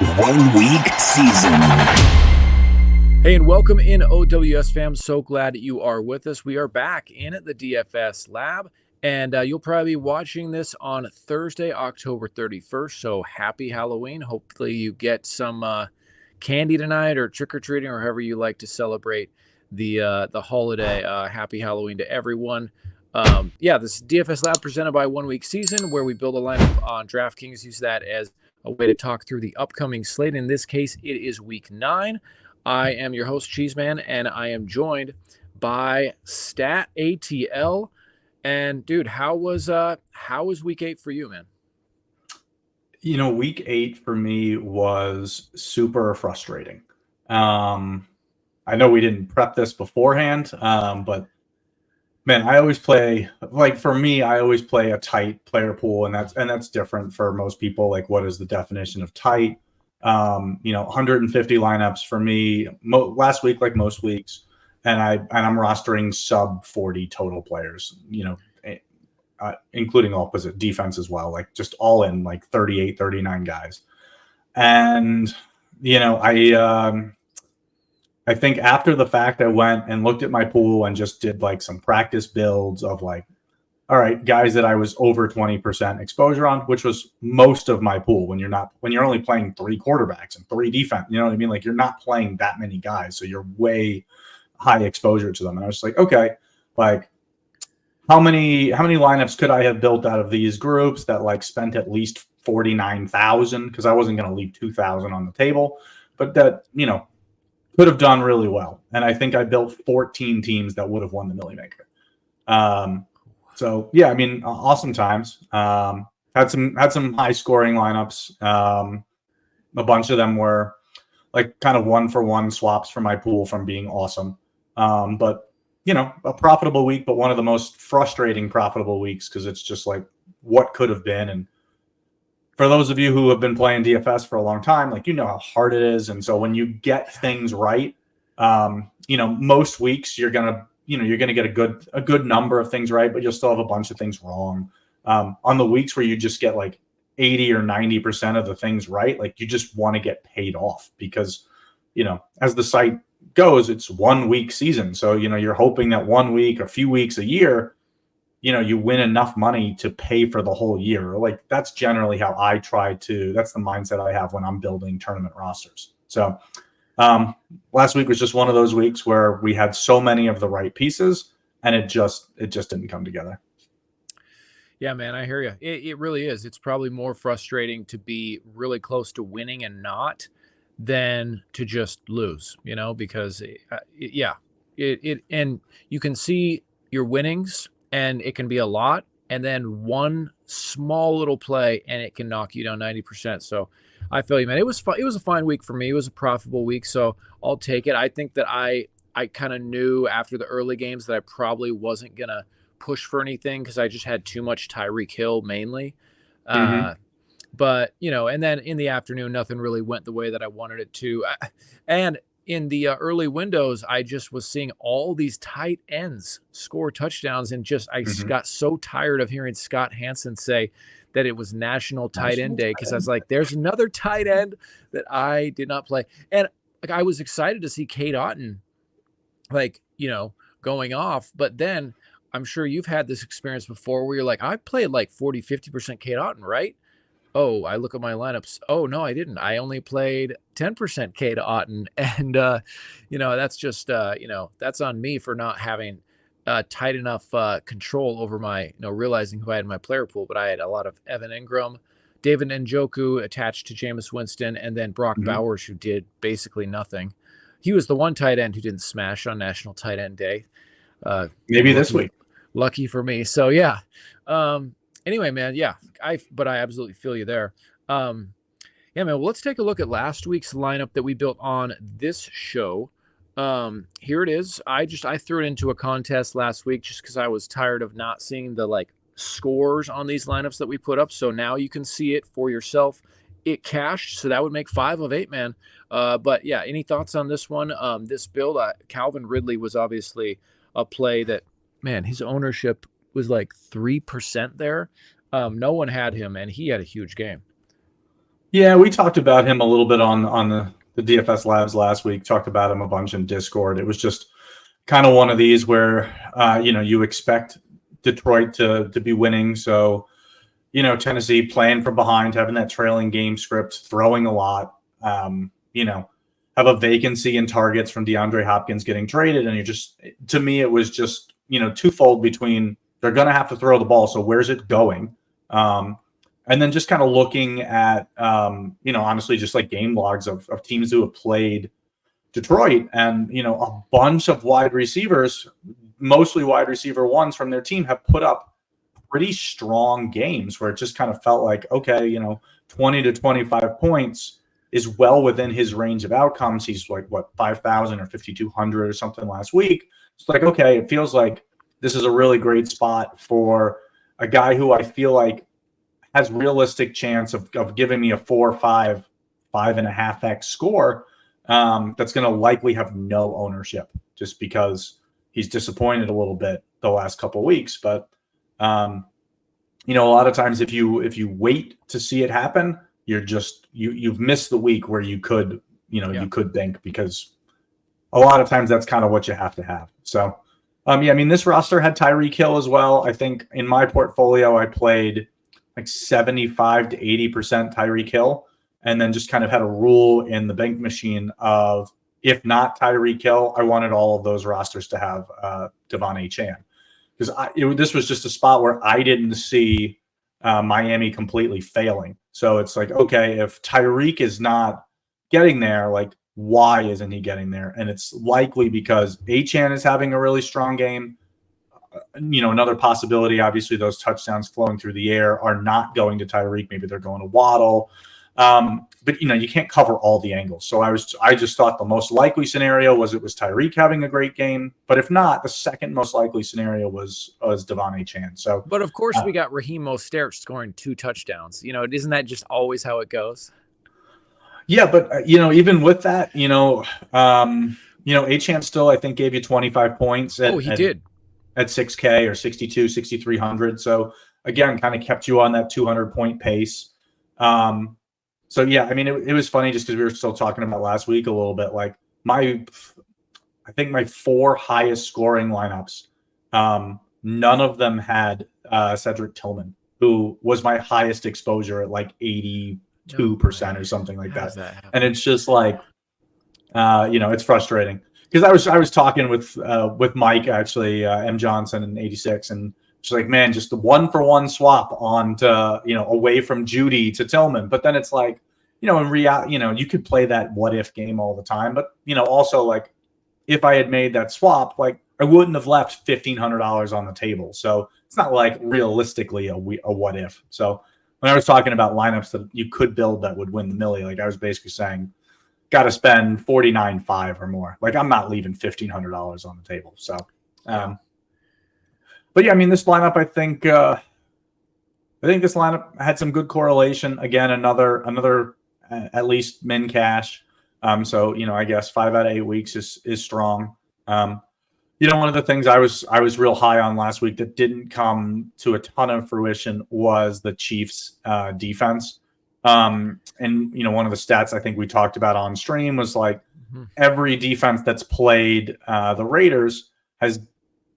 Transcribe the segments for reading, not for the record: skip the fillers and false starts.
1 week season. Hey, and welcome in, OWS fam. So glad you are with us. We are back in at the DFS lab, and you'll probably be watching this on Thursday, October 31st. So happy Halloween. Hopefully you get some candy tonight, or trick-or-treating, or however you like to celebrate the holiday. Happy Halloween to everyone. This is DFS lab presented by 1 week season, where we build a lineup on DraftKings. Use that as a way to talk through the upcoming slate. In this case, it is week 9. I am your host, Cheeseman, and I am joined by StatATL. And dude, how was week 8 for you, man? You know, week 8 for me was super frustrating. I know we didn't prep this beforehand, but man, I always play, like, for me, I always play a tight player pool, and that's different for most people. Like, what is the definition of tight? 150 lineups for me last week, like most weeks, and I'm rostering sub 40 total players, including all defense as well, like just all in like 38, 39 guys. And I think after the fact, I went and looked at my pool and just did like some practice builds of like, all right, guys that I was over 20% exposure on, which was most of my pool. When you're only playing 3 quarterbacks and 3 defense, you know what I mean? Like, you're not playing that many guys, so you're way high exposure to them. And I was like, okay, like how many lineups could I have built out of these groups that like spent at least 49,000? Because I wasn't going to leave 2,000 on the table, but that could have done really well. And I think I built 14 teams that would have won the Millie Maker. So yeah, I mean, awesome times. Had some high scoring lineups. A bunch of them were like kind of 1-for-1 swaps for my pool from being awesome. But a profitable week, but one of the most frustrating profitable weeks, because it's just like what could have been. And for those of you who have been playing DFS for a long time, like, how hard it is. And so when you get things right, most weeks you're gonna get a good number of things right, but you'll still have a bunch of things wrong. On the weeks where you just get like 80 or 90% of the things right, like you just want to get paid off, because, as the site goes, it's 1 week season. So, you're hoping that 1 week, a few weeks, a year, you win enough money to pay for the whole year. Like, that's generally how I that's the mindset I have when I'm building tournament rosters. So, last week was just one of those weeks where we had so many of the right pieces, and it just didn't come together. Yeah, man, I hear you. It really is. It's probably more frustrating to be really close to winning and not than to just lose, because and you can see your winnings, and it can be a lot, and then one small little play and it can knock you down 90%. So I feel you, man. It was fun. It was a fine week for me. It was a profitable week, so I'll take it. I think that I kind of knew after the early games that I probably wasn't going to push for anything, because I just had too much Tyreek Hill mainly. But, and then in the afternoon, nothing really went the way that I wanted it to. And in the early windows, I just was seeing all these tight ends score touchdowns, and I got so tired of hearing Scott Hansen say that it was National Tight End Day, because I was like, there's another tight end that I did not play. And like, I was excited to see Kate Otten, going off. But then I'm sure you've had this experience before where you're like, I played like 40, 50% Kate Otten, right? Oh, I look at my lineups. Oh, no, I didn't. I only played 10% Kate Otten. And, that's just, that's on me for not having tight enough control over my, realizing who I had in my player pool. But I had a lot of Evan Ingram, David Njoku attached to Jameis Winston, and then Brock Bowers, who did basically nothing. He was the one tight end who didn't smash on National Tight End Day. Maybe this week. Lucky for me. So, yeah. Anyway, man, yeah, I absolutely feel you there. Yeah, man, well, let's take a look at last week's lineup that we built on this show. Here it is. I threw it into a contest last week just because I was tired of not seeing the scores on these lineups that we put up. So now you can see it for yourself. It cashed, so that would make 5 of 8, man. But yeah, any thoughts on this one? This build, Calvin Ridley was obviously a play that, man, his ownership was like 3% there. No one had him, and he had a huge game. Yeah, we talked about him a little bit on the DFS Labs last week. Talked about him a bunch in Discord. It was just kind of one of these where you expect Detroit to be winning. So Tennessee playing from behind, having that trailing game script, throwing a lot. Have a vacancy in targets from DeAndre Hopkins getting traded, and to me it was just twofold between they're going to have to throw the ball. So where's it going? And then just kind of looking at, honestly, just like game logs of teams who have played Detroit, and, a bunch of wide receivers, mostly wide receiver ones from their team, have put up pretty strong games where it just kind of felt like, okay, 20 to 25 points is well within his range of outcomes. He's like, 5,000 or 5,200 or something last week. It's like, okay, it feels like this is a really great spot for a guy who I feel like has realistic chance of giving me a 4, 5, 5.5x score that's going to likely have no ownership just because he's disappointed a little bit the last couple of weeks. But a lot of times if you wait to see it happen, you've missed the week where you could you could think, because a lot of times that's kind of what you have to have. So this roster had Tyreek Hill as well. I think in my portfolio I played like 75 to 80% Tyreek Hill, and then just kind of had a rule in the bank machine of, if not Tyreek Hill, I wanted all of those rosters to have Devon Achane, because this was just a spot where I didn't see Miami completely failing. So it's like, okay, if Tyreek is not getting there, like, why isn't he getting there? And it's likely because Achane is having a really strong game. Another possibility, obviously, those touchdowns flowing through the air are not going to Tyreek. Maybe they're going to Waddle. But you can't cover all the angles. So I just thought the most likely scenario was Tyreek having a great game. But if not, the second most likely scenario was Devon Achane. So, but of course we got Raheem Mostert scoring 2 touchdowns. Isn't that just always how it goes? Yeah, but even with that, Achane still, I think, gave you 25 points. He did. At 6K or 62, 6,300. So again, kind of kept you on that 200-point pace. It was funny just because we were still talking about last week a little bit. Like I think my 4 highest scoring lineups, none of them had Cedric Tillman, who was my highest exposure at like 82% or something like that. And it's just like, it's frustrating. Because I was talking with Mike, actually, M. Johnson in 86, and she's like, man, just the 1-for-1 swap on to, away from Judy to Tillman. But then it's like, in reality, you could play that what if game all the time. But, also, like, if I had made that swap, like, I wouldn't have left $1,500 on the table. So it's not like realistically a what if. So when I was talking about lineups that you could build that would win the milli, like, I was basically saying, got to spend 49.5 or more. Like, I'm not leaving $1,500 on the table. So, but yeah, this lineup, I think this lineup had some good correlation. Again, another at least min cash. So I guess 5 out of 8 weeks is strong. One of the things I was real high on last week that didn't come to a ton of fruition was the Chiefs defense. And one of the stats I think we talked about on stream was like every defense that's played the Raiders has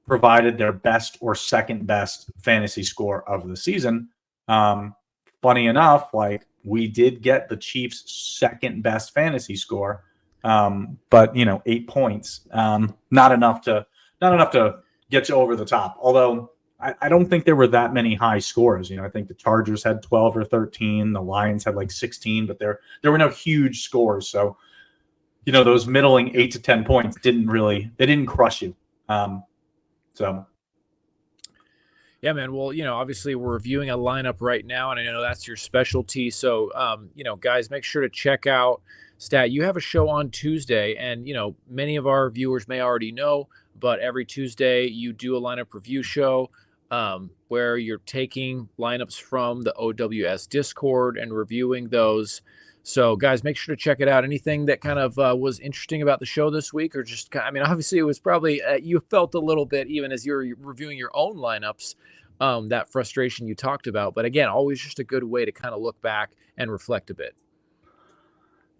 provided their best or second best fantasy score of the season. Funny enough, like, we did get the Chiefs' second best fantasy score, but 8 points, not enough to get you over the top. Although I don't think there were that many high scores. I think the Chargers had 12 or 13. The Lions had like 16, but there were no huge scores. So, those middling 8 to 10 points didn't crush you. So. Yeah, man. Well, obviously we're reviewing a lineup right now, and I know that's your specialty. So, guys, make sure to check out Stat. You have a show on Tuesday, and, many of our viewers may already know, but every Tuesday you do a lineup review show where you're taking lineups from the OWS Discord and reviewing those. So, guys, make sure to check it out. Anything that kind of was interesting about the show this week, or just, obviously it was probably you felt a little bit, even as you're reviewing your own lineups, that frustration you talked about. But again, always just a good way to kind of look back and reflect a bit.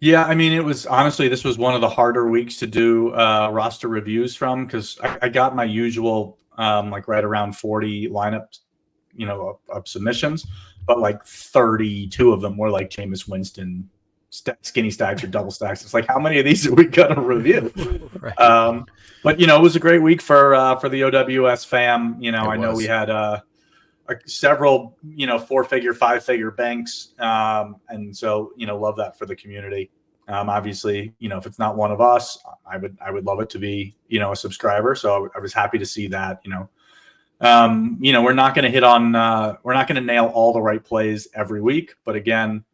Yeah, I mean, it was honestly, this was one of the harder weeks to do roster reviews from, because I got my usual like right around 40 lineups, of submissions, but like 32 of them were like Jameis Winston skinny stacks or double stacks. It's like, how many of these are we gonna review? Right. But it was a great week for the OWS fam. I know we had several, 4-figure, 5-figure banks. And so, love that for the community. Obviously, if it's not one of us, I would love it to be, a subscriber. So I was happy to see that, we're not going to we're not going to nail all the right plays every week, but again,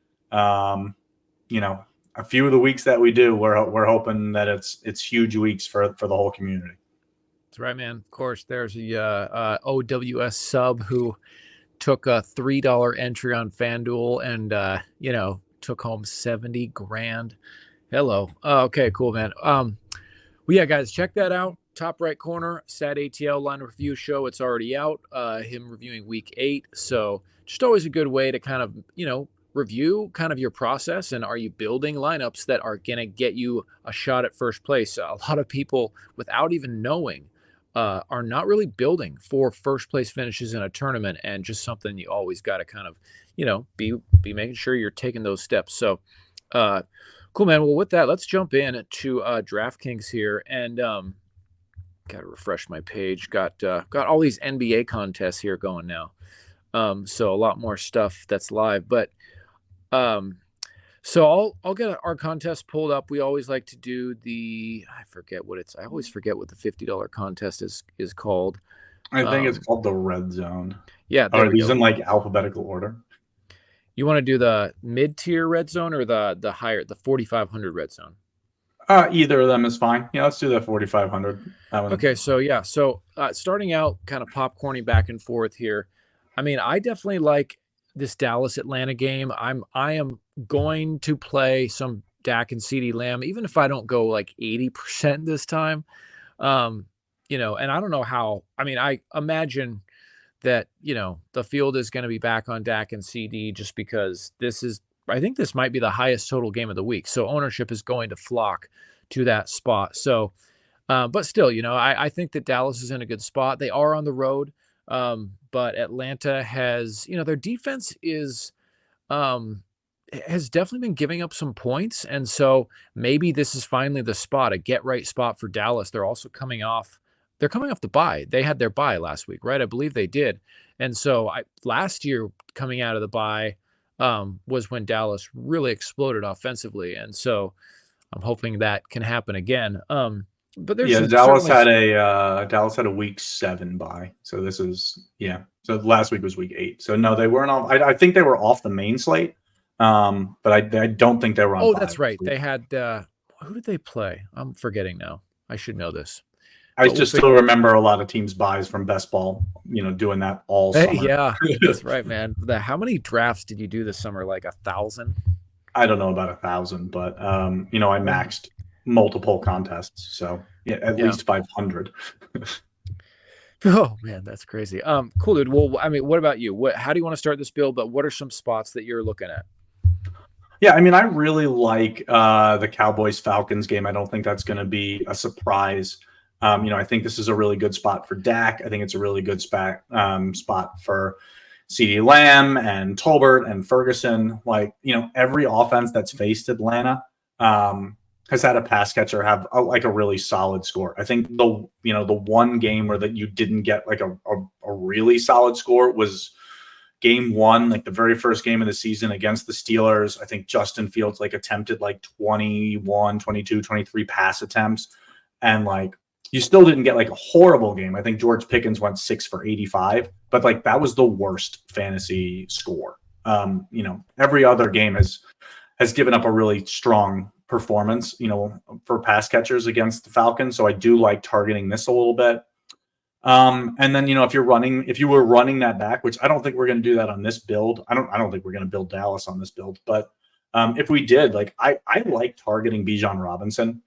a few of the weeks that we do, we're hoping that it's huge weeks for the whole community. That's right, man. Of course, there's the OWS sub who took a $3 entry on FanDuel and took home 70 grand. Hello. Okay, cool, man. Well, yeah, guys, check that out. Top right corner, StatATL line review show. It's already out. Him reviewing week 8. So just always a good way to kind of review kind of your process, and are you building lineups that are going to get you a shot at first place? A lot of people, without even knowing, are not really building for first place finishes in a tournament, and just something you always got to kind of, be making sure you're taking those steps. So, cool, man. Well, with that, let's jump in to DraftKings here, and got to refresh my page. Got all these NBA contests here going now. So a lot more stuff that's live, but so I'll get our contest pulled up. We always like to do I always forget what the $50 contest is called. I think it's called the Red Zone. Yeah. Are these in like alphabetical order? You want to do the mid-tier Red Zone or the higher, the 4,500 Red Zone? Either of them is fine. Yeah, let's do the 4,500. Okay, so yeah, starting out kind of popcorning back and forth here. I mean, I definitely like this Dallas Atlanta game. I am going to play some Dak and CeeDee Lamb, even if I don't go like 80% this time. And I don't know how. I mean, I imagine that the field is going to be back on Dak and CD, just because I think this might be the highest total game of the week. So ownership is going to flock to that spot. So, but still, I think that Dallas is in a good spot. They are on the road. But Atlanta has, their defense has definitely been giving up some points. And so maybe this is finally the spot, a get right spot for Dallas. They're also coming off the bye. They had their bye last week, right? I believe they did. And so last year coming out of the bye was when Dallas really exploded offensively. And so I'm hoping that can happen again. But there's Dallas had a week 7 bye. So this is So last week was week 8. So no, they weren't off. I think they were off the main slate. But I don't think they were on. Oh, that's right. They had who did they play? I'm forgetting now. I should know this. I still remember a lot of teams' buys from Best Ball, doing that all summer. Yeah, that's right, man. How many drafts did you do this summer? Like 1,000? I don't know about 1,000, but I maxed multiple contests, so at least 500. Oh man, that's crazy. Cool, dude. Well, I mean, what about you? How do you want to start this build? But what are some spots that you're looking at? Yeah, I mean, I really like the Cowboys-Falcons game. I don't think that's going to be a surprise. I think this is a really good spot for Dak. I think it's a really good spot for CeeDee Lamb and Tolbert and Ferguson. Like, every offense that's faced Atlanta has had a pass catcher have a really solid score. I think the one game where that you didn't get like a really solid score was game 1, like the very first game of the season against the Steelers. I think Justin Fields attempted 21, 22, 23 pass attempts, and you still didn't get a horrible game. I think George Pickens went 6 for 85, but that was the worst fantasy score. Every other game has given up a really strong performance, for pass catchers against the Falcons. So I do like targeting this a little bit. And then, if you were running that back, which I don't think we're going to do that on this build. I don't think we're going to build Dallas on this build, but if we did, I like targeting Bijan Robinson.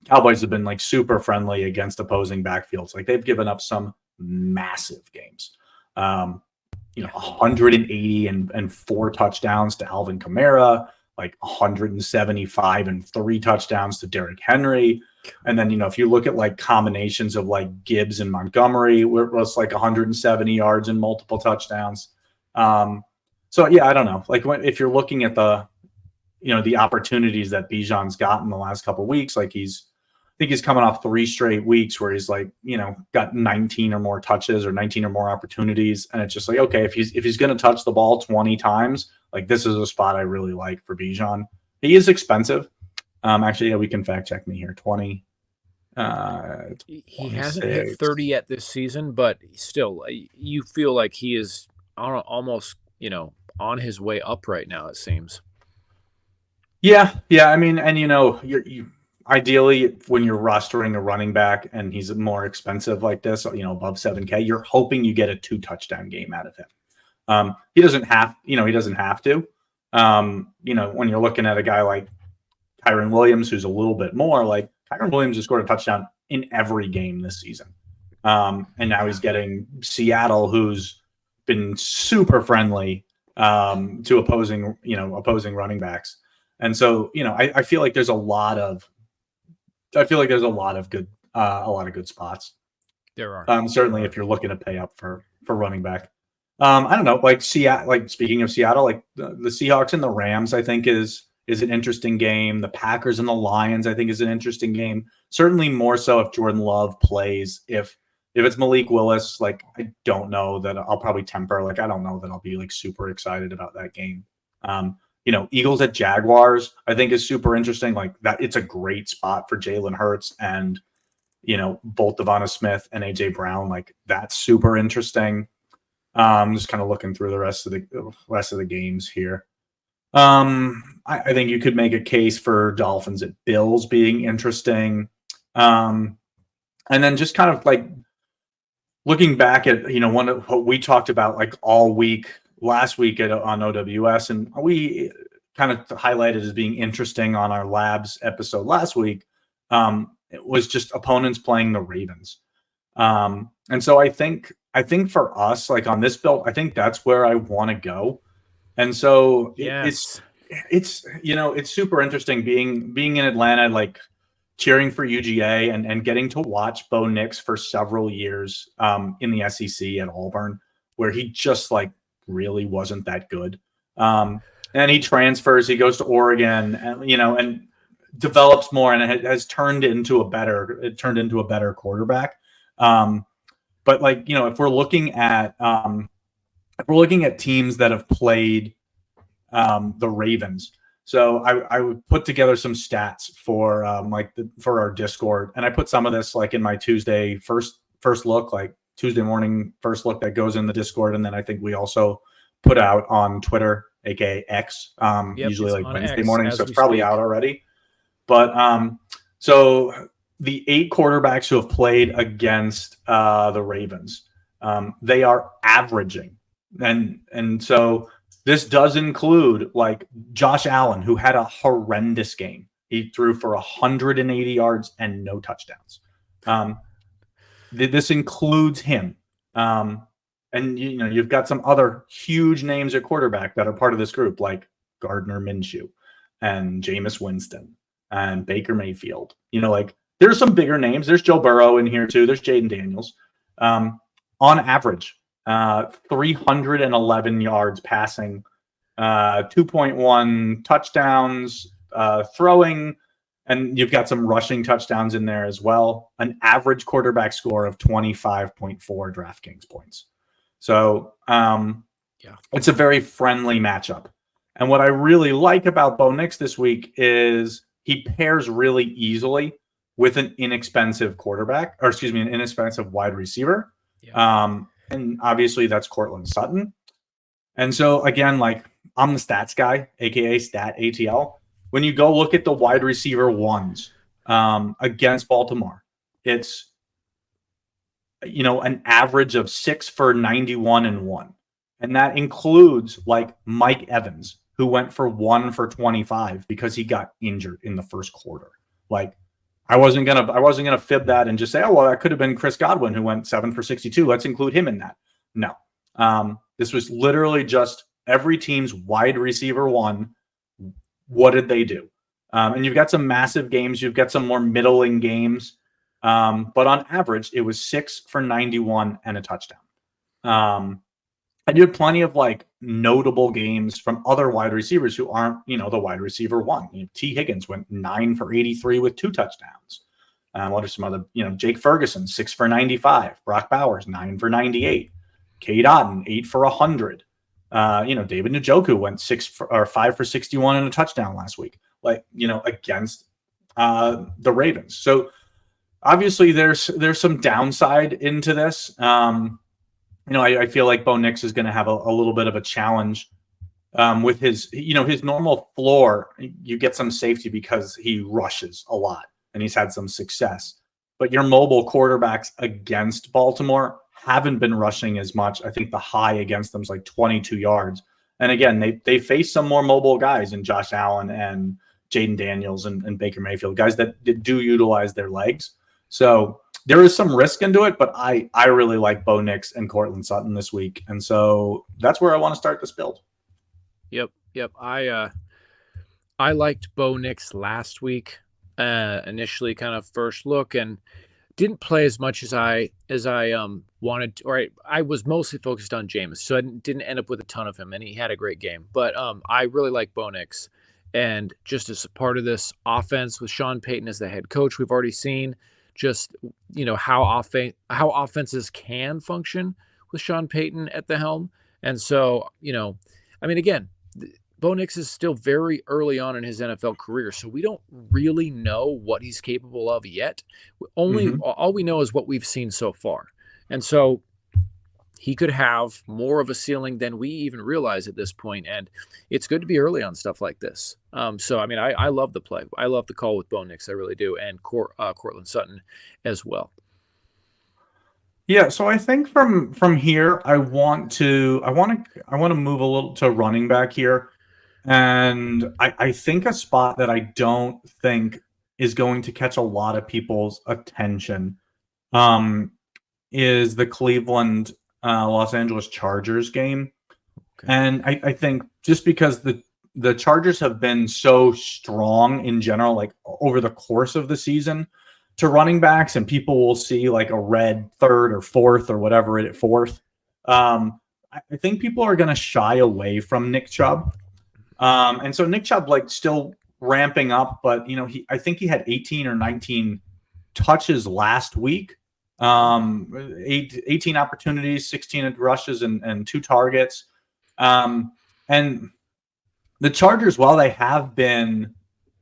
Cowboys have been super friendly against opposing backfields. They've given up some massive games. 180 and 4 touchdowns to Alvin Kamara. like 175 and 3 touchdowns to Derrick Henry. And then, if you look at like combinations of like Gibbs and Montgomery, where it was like 170 yards and multiple touchdowns. So yeah, I don't know. Like if you're looking at the opportunities that Bijan's gotten the last couple of weeks, like I think he's coming off 3 straight weeks where he's like, got 19 or more touches or 19 or more opportunities. And it's just like, okay, if he's going to touch the ball 20 times, like this is a spot I really like for Bijan. He is expensive. Actually, yeah, we can fact check me here. 20. He hasn't hit 30 yet this season, but still, you feel like he is almost, on his way up right now, it seems. Yeah. I mean, and you ideally when you're rostering a running back and he's more expensive like this, above 7K, you're hoping you get a 2 touchdown game out of him. He doesn't have to. When you're looking at a guy like Kyren Williams, who's a little bit more, like Kyren Williams has scored a touchdown in every game this season. And now he's getting Seattle, who's been super friendly to opposing running backs. And so, I feel like there's a lot of good spots. There are. Certainly if you're looking to pay up for running back. I don't know, like speaking of Seattle, like the Seahawks and the Rams, I think is an interesting game. The Packers and the Lions, I think, is an interesting game. Certainly more so if Jordan Love plays. If it's Malik Willis, like I don't know that I'll probably temper. Like I don't know that I'll be like super excited about that game. Eagles at Jaguars, I think is super interesting. Like that, it's a great spot for Jalen Hurts and both Devonta Smith and AJ Brown. Like that's super interesting. I'm just kind of looking through the rest of the games here. I think you could make a case for Dolphins at Bills being interesting. And then just kind of like looking back at, one of what we talked about like all week last week on OWS, and we kind of highlighted as being interesting on our Labs episode last week. It was just opponents playing the Ravens. And so I think for us, like on this build, I think that's where I want to go. And so yes. it's super interesting being in Atlanta, like cheering for UGA and getting to watch Bo Nix for several years in the SEC at Auburn, where he just like really wasn't that good. And he transfers, he goes to Oregon and develops more, and it has turned into a better quarterback. But like, if we're looking at teams that have played the Ravens, so I would put together some stats for for our Discord, and I put some of this like in my Tuesday first look, like Tuesday morning first look that goes in the Discord, and then I think we also put out on Twitter, aka X, usually like Wednesday morning, so it's probably out already. But so the 8 quarterbacks who have played against the Ravens, they are averaging, and so this does include like Josh Allen, who had a horrendous game. He threw for 180 yards and no touchdowns. This includes him. And you've got some other huge names at quarterback that are part of this group, like Gardner Minshew and Jameis Winston and Baker Mayfield. Like there's some bigger names. There's Joe Burrow in here too. There's Jaden Daniels. On average, 311 yards passing, 2.1 touchdowns, throwing, and you've got some rushing touchdowns in there as well. An average quarterback score of 25.4 DraftKings points. So it's a very friendly matchup. And what I really like about Bo Nix this week is he pairs really easily with an inexpensive an inexpensive wide receiver. Yeah. And obviously that's Courtland Sutton. And so again, like I'm the stats guy, aka StatATL. When you go look at the wide receiver ones against Baltimore, it's an average of 6 for 91 and 1. And that includes like Mike Evans, who went for 1 for 25 because he got injured in the first quarter. Like I wasn't gonna fib that and just say, oh well, that could have been Chris Godwin who went 7 for 62. Let's include him in that. No. This was literally just every team's wide receiver one what did they do? And you've got some massive games. You've got some more middling games. But on average, it was 6 for 91 and a touchdown. And you had plenty of like notable games from other wide receivers who aren't, the wide receiver one. T. Higgins went 9 for 83 with 2 touchdowns. What are some other, Jake Ferguson, 6 for 95. Brock Bowers, 9 for 98. Cade Otton, 8 for 100. David Njoku went 5 for 61 and a touchdown last week, against the Ravens. So obviously there's some downside into this. I feel like Bo Nix is going to have a little bit of a challenge with his normal floor. You get some safety because he rushes a lot and he's had some success. But your mobile quarterbacks against Baltimore haven't been rushing as much. I think the high against them is like 22 yards. And again, they face some more mobile guys in Josh Allen and Jaden Daniels and Baker Mayfield, guys that do utilize their legs. So there is some risk into it, but I really like Bo Nix and Courtland Sutton this week. And so that's where I want to start this build. Yep. I liked Bo Nix last week, initially kind of first look, and didn't play as much as I wanted to, or I was mostly focused on Jameis, so I didn't end up with a ton of him, and he had a great game. But I really like Bo Nix, and just as a part of this offense with Sean Payton as the head coach, we've already seen just how offenses can function with Sean Payton at the helm. And so, again, Bo Nix is still very early on in his NFL career, so we don't really know what he's capable of yet. All we know is what we've seen so far. And so he could have more of a ceiling than we even realize at this point. And it's good to be early on stuff like this. I love the play. I love the call with Bo Nix. I really do. And Courtland Sutton as well. Yeah. So I think from here, I want to move a little to running back here. And I think a spot that I don't think is going to catch a lot of people's attention is the Cleveland Los Angeles Chargers game. Okay. And I think just because the Chargers have been so strong in general, like over the course of the season to running backs, and people will see like a red third or fourth or whatever it fourth. I think people are going to shy away from Nick Chubb. And so Nick Chubb still ramping up, but I think he had 18 or 19 touches last week. 18 opportunities, 16 rushes, and 2 targets. And the Chargers, while they have been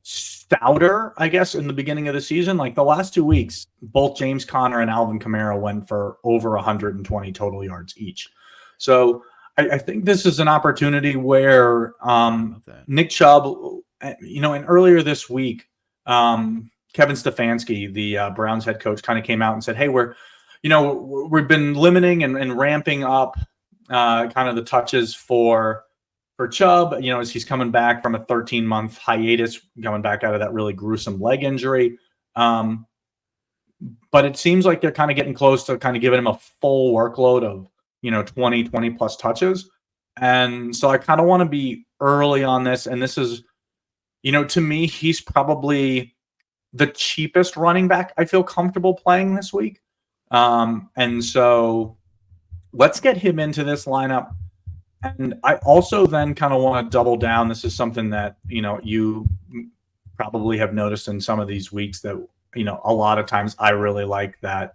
stouter, I guess, in the beginning of the season, like the last 2 weeks, both James Conner and Alvin Kamara went for over 120 total yards each. So I think this is an opportunity where Nick Chubb, and earlier this week, Kevin Stefanski, the Browns head coach, kind of came out and said, hey, we've been limiting and ramping up kind of the touches for Chubb, as he's coming back from a 13-month hiatus, coming back out of that really gruesome leg injury. But it seems like they're kind of getting close to kind of giving him a full workload of 20 plus touches. And so I kind of want to be early on this. And this is, to me, he's probably the cheapest running back I feel comfortable playing this week. And so let's get him into this lineup. And I also then kind of want to double down. This is something that, you probably have noticed in some of these weeks that, a lot of times I really like that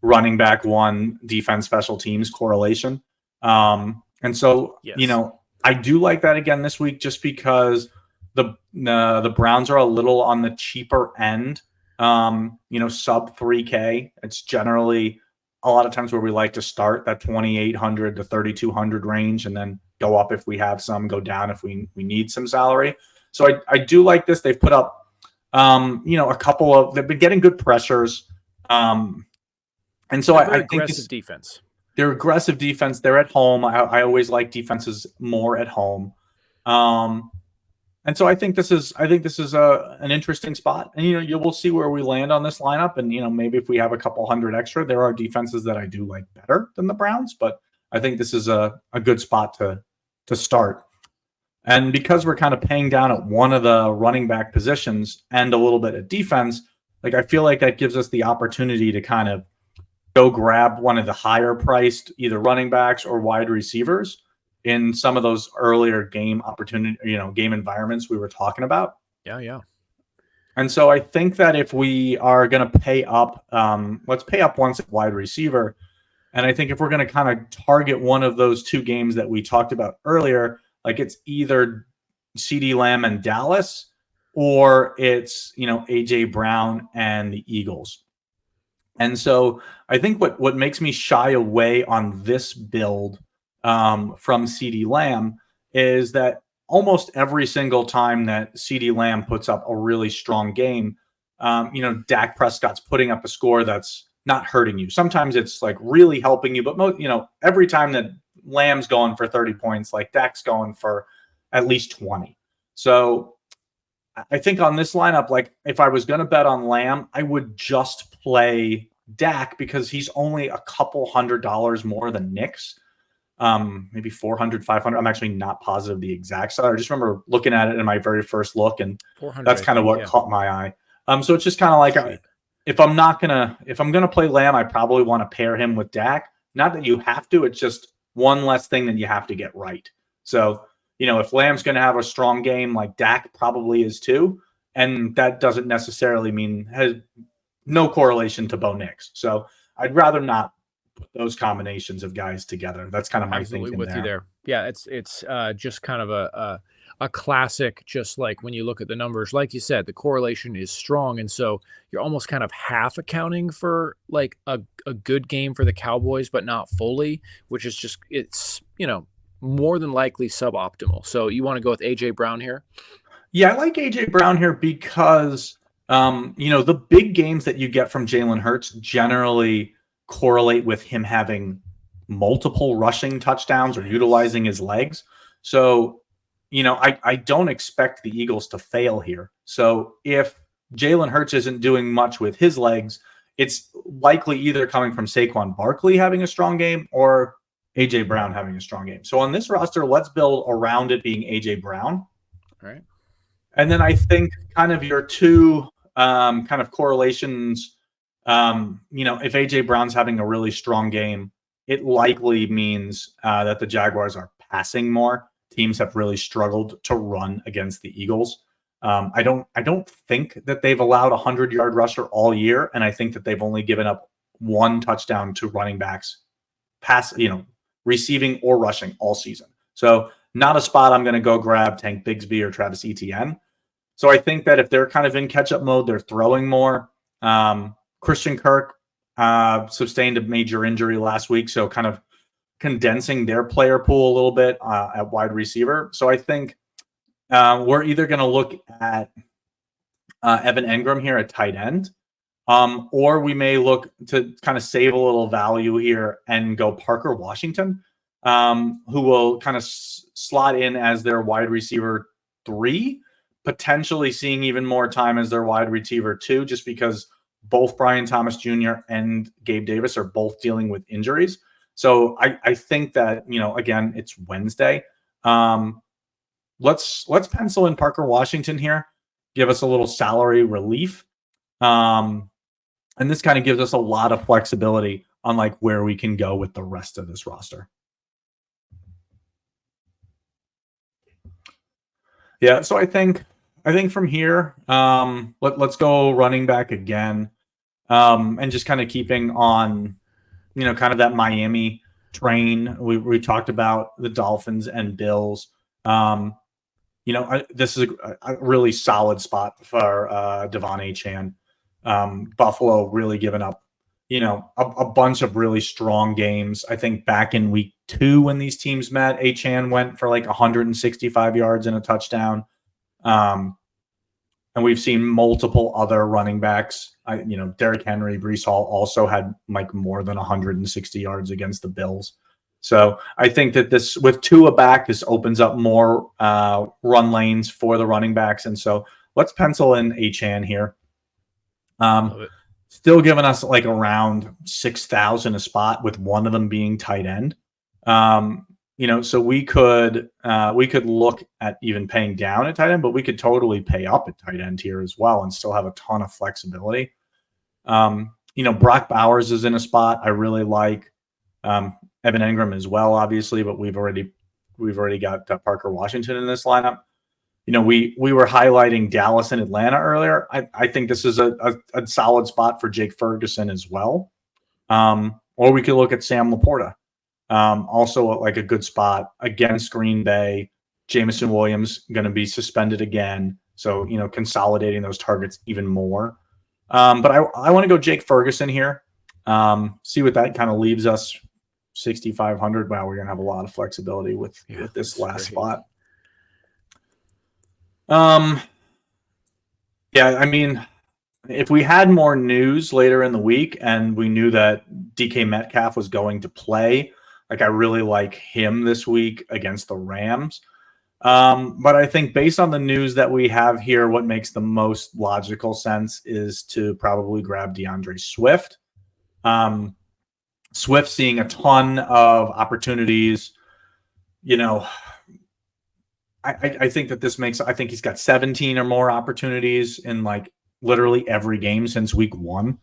running back one defense special teams correlation. And so, yes. I do like that again this week just because the Browns are a little on the cheaper end, sub 3K. It's generally a lot of times where we like to start that 2,800 to 3,200 range and then go up if we have some, go down if we need some salary. So I do like this. They've put up, they've been getting good pressures. And so I think aggressive defense. They're aggressive defense. They're at home. I always like defenses more at home. And so I think this is an interesting spot. And we'll see where we land on this lineup. And maybe if we have a couple hundred extra, there are defenses that I do like better than the Browns. But I think this is a good spot to start. And because we're kind of paying down at one of the running back positions and a little bit of defense, like I feel like that gives us the opportunity to kind of go grab one of the higher priced either running backs or wide receivers in some of those earlier game opportunity, game environments we were talking about. Yeah. And so I think that if we are going to pay up, let's pay up once at wide receiver. And I think if we're going to kind of target one of those two games that we talked about earlier, like it's either CeeDee Lamb and Dallas, or it's, AJ Brown and the Eagles. And so I think what makes me shy away on this build from CeeDee Lamb is that almost every single time that CeeDee Lamb puts up a really strong game, Dak Prescott's putting up a score that's not hurting you. Sometimes it's like really helping you, but every time that Lamb's going for 30 points, like Dak's going for at least 20. So I think on this lineup, like if I was going to bet on Lamb, I would just play Dak because he's only a couple $100 more than Nix. Maybe 400, 500. I'm actually not positive the exact side. I just remember looking at it in my very first look, and that's kind of what caught my eye. So it's just kind of like if I'm gonna play Lamb, I probably want to pair him with Dak. Not that you have to. It's just one less thing that you have to get right. So if Lamb's going to have a strong game, like Dak probably is too, and that doesn't necessarily mean has no correlation to Bo Nix. So I'd rather not put those combinations of guys together. That's kind of my thinking with you there. Yeah, it's just kind of a classic, just like when you look at the numbers, like you said, the correlation is strong. And so you're almost kind of half accounting for like a good game for the Cowboys, but not fully, which is just, it's, more than likely suboptimal. So you want to go with AJ Brown here? Yeah, I like AJ Brown here because, the big games that you get from Jalen Hurts generally correlate with him having multiple rushing touchdowns or utilizing his legs. So, I don't expect the Eagles to fail here. So if Jalen Hurts isn't doing much with his legs, it's likely either coming from Saquon Barkley having a strong game or AJ Brown having a strong game. So on this roster, let's build around it being AJ Brown. All right. And then I think kind of your two kind of correlations, if AJ Brown's having a really strong game, it likely means that the Jaguars are passing more. Teams have really struggled to run against the Eagles. I don't think that they've allowed a 100-yard rusher all year, and I think that they've only given up one touchdown to running backs, receiving or rushing all season. So not a spot I'm going to go grab Tank Bigsby or Travis Etienne. So I think that if they're kind of in catch-up mode, they're throwing more. Christian Kirk sustained a major injury last week, so kind of condensing their player pool a little bit at wide receiver. So I think we're either going to look at Evan Engram here at tight end, or we may look to kind of save a little value here and go Parker Washington, who will kind of slot in as their wide receiver 3, potentially seeing even more time as their wide receiver 2, just because both Brian Thomas Jr. and Gabe Davis are both dealing with injuries. So I think that, again, it's Wednesday. Let's pencil in Parker Washington here, give us a little salary relief. And this kind of gives us a lot of flexibility on like where we can go with the rest of this roster. Yeah, so I think from here, let's go running back again, and just kind of keeping on, kind of that Miami train. We talked about the Dolphins and Bills. This is a really solid spot for Devon Achane. Buffalo really giving up, a bunch of really strong games. I think back in week 2 when these teams met, Achane went for like 165 yards and a touchdown. And we've seen multiple other running backs. Derrick Henry, Breece Hall also had like more than 160 yards against the Bills. So I think that this, with Tua back, this opens up more run lanes for the running backs. And so let's pencil in Achane here. Still giving us like around 6,000 a spot, with one of them being tight end. so we could look at even paying down at tight end, but we could totally pay up at tight end here as well and still have a ton of flexibility. Brock Bowers is in a spot I really like. Evan Ingram as well, obviously, but we've already got Parker Washington in this lineup. We were highlighting Dallas and Atlanta earlier. I think this is a solid spot for Jake Ferguson as well. Or we could look at Sam Laporta. Also like a good spot against Green Bay. Jameson Williams going to be suspended again. So, consolidating those targets even more. But I want to go Jake Ferguson here. See what that kind of leaves us. 6,500. Wow, we're going to have a lot of flexibility with this last spot. If we had more news later in the week and we knew that DK Metcalf was going to play, like I really like him this week against the Rams. But I think based on the news that we have here, what makes the most logical sense is to probably grab DeAndre Swift. Swift seeing a ton of opportunities. I think that this makes, I think he's got 17 or more opportunities in like literally every game since week 1.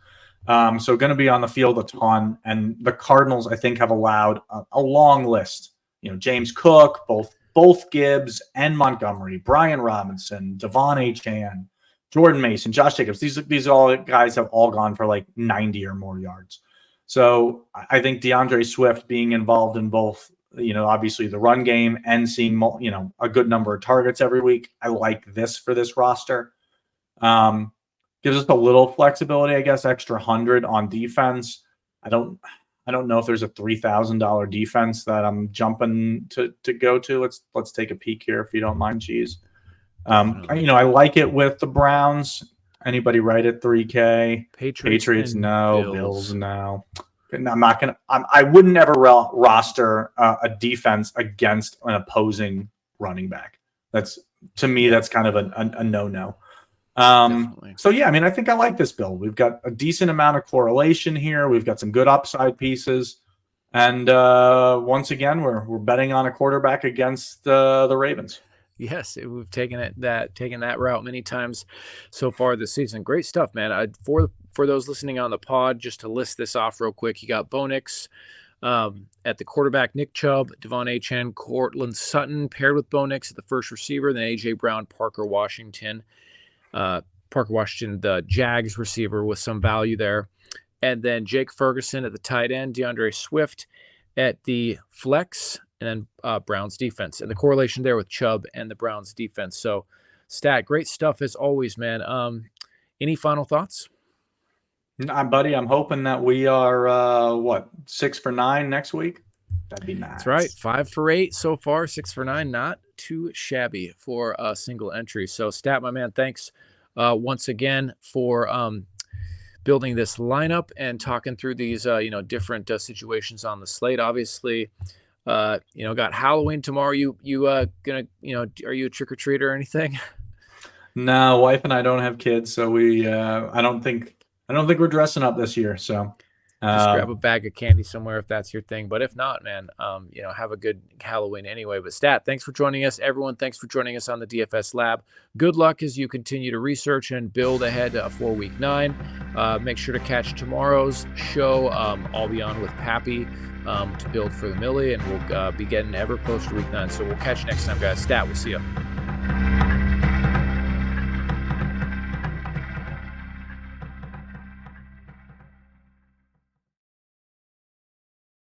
So going to be on the field a ton. And the Cardinals, I think, have allowed a long list. James Cook, both Gibbs and Montgomery, Brian Robinson, Devon Achane, Jordan Mason, Josh Jacobs. These all guys have all gone for like 90 or more yards. So I think DeAndre Swift being involved in both, obviously the run game and seeing, a good number of targets every week. I like this for this roster. Gives us a little flexibility, I guess, extra 100 on defense. I don't know if there's a $3,000 defense that I'm jumping to go to. Let's take a peek here if you don't mind, Cheese. I like it with the Browns. Anybody right at 3K? Patriots no. Bills no. I'm not gonna. I would never roster a defense against an opposing running back. That's to me. That's kind of a no-no. So yeah, I think I like this build. We've got a decent amount of correlation here. We've got some good upside pieces, and once again, we're betting on a quarterback against the Ravens. Yes, we've taken that route many times so far this season. Great stuff, man. For those listening on the pod, just to list this off real quick, you got Bo Nix at the quarterback, Nick Chubb, Devon Achane, Courtland Sutton paired with Bo Nix at the first receiver, then A.J. Brown, Parker Washington, the Jags receiver with some value there, and then Jake Ferguson at the tight end, DeAndre Swift at the flex, and then Browns defense, and the correlation there with Chubb and the Browns defense. So, Stat, great stuff as always, man. Any final thoughts? Buddy, I'm hoping that we are 6 for 9 next week. That'd be nice. That's right, 5 for 8 so far, 6 for 9, not too shabby for a single entry. So, Stat, my man, thanks once again for building this lineup and talking through these different situations on the slate. Obviously, got Halloween tomorrow. You gonna are you a trick or treater or anything? No, wife and I don't have kids, so we I don't think we're dressing up this year. So just grab a bag of candy somewhere if that's your thing. But if not, man, have a good Halloween anyway. But Stat, thanks for joining us. Everyone, thanks for joining us on the DFS Lab. Good luck as you continue to research and build ahead for Week 9. Make sure to catch tomorrow's show. I'll be on with Pappy to build for the Millie, and we'll be getting ever closer to Week 9. So we'll catch you next time, guys. Stat, we'll see you.